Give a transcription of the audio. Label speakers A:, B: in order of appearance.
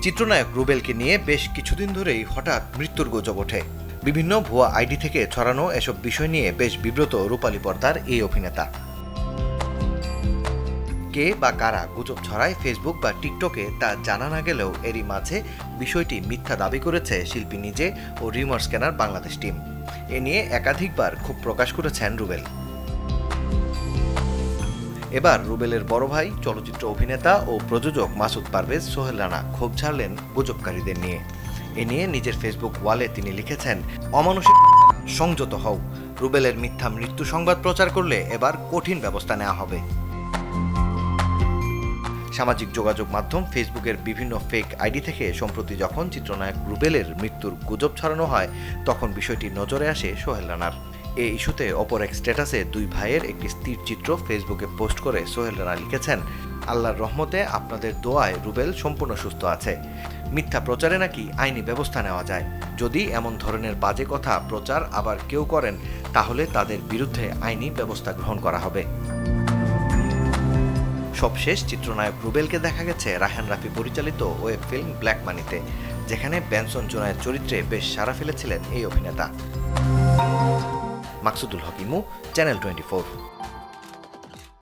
A: চিত্রনায়ক রুবেলকে নিয়ে বেশ কিছুদিন ধরেই হঠাৎ মৃত্যুর গুজব ওঠে। বিভিন্ন ভুয়া আইডি থেকে ছড়ানো এসব বিষয় নিয়ে বেশ বিব্রত রূপালী পর্দার এই অভিনেতা। কে বা কারা গুজব ছড়ায় ফেসবুক বা টিকটকে তা জানা না গেলেও এরই মাঝে বিষয়টি মিথ্যা দাবি করেছে শিল্পী নিজে ও রিউমার স্ক্যানার বাংলাদেশ টিম। এ নিয়ে একাধিকবার ক্ষোভ প্রকাশ করেছেন রুবেল। এবার রুবেলের বড় ভাই চলচ্চিত্র অভিনেতা ও প্রযোজক মাসুদ পারভেজ সোহেল রানা ক্ষোভ ঝাড়লেন গুজবকারীদের নিয়ে। এ নিয়ে নিজের ফেসবুক ওয়ালে তিনি লিখেছেন, অমানুষিক সংযত হও, রুবেলের মিথ্যা মৃত্যু সংবাদ প্রচার করলে এবার কঠিন ব্যবস্থা নেওয়া হবে। সামাজিক যোগাযোগ মাধ্যম ফেসবুকের বিভিন্ন ফেক আইডি থেকে সম্প্রতি যখন চিত্রনায়ক রুবেলের মৃত্যুর গুজব ছড়ানো হয় তখন বিষয়টি নজরে আসে সোহেল রানার। এই ইস্যুতে অপর এক স্ট্যাটাসে দুই ভাইয়ের একটি স্থির চিত্র ফেসবুকে পোস্ট করে সোহেল রানা লিখেছেন, আল্লাহর রহমতে আপনাদের দোয়ায় রুবেল সম্পূর্ণ সুস্থ আছে। মিথ্যা প্রচারে নাকি আইনি ব্যবস্থা নেওয়া যায়। যদি এমন ধরনের বাজে কথা প্রচার আবার কেউ করেন তাহলে তাদের বিরুদ্ধে আইনি ব্যবস্থা গ্রহণ করা হবে। সবশেষ চিত্রনায়ক রুবেলকে দেখা গেছে রায়হান রাফি পরিচালিত ওয়েব ফিল্ম ব্ল্যাক মানিতে, যেখানে বেনসন জোনায়ের চরিত্রে বেশ সাড়া ফেলেছিলেন এই অভিনেতা। মাকসুদুল হক ইমু, চ্যানেল 24।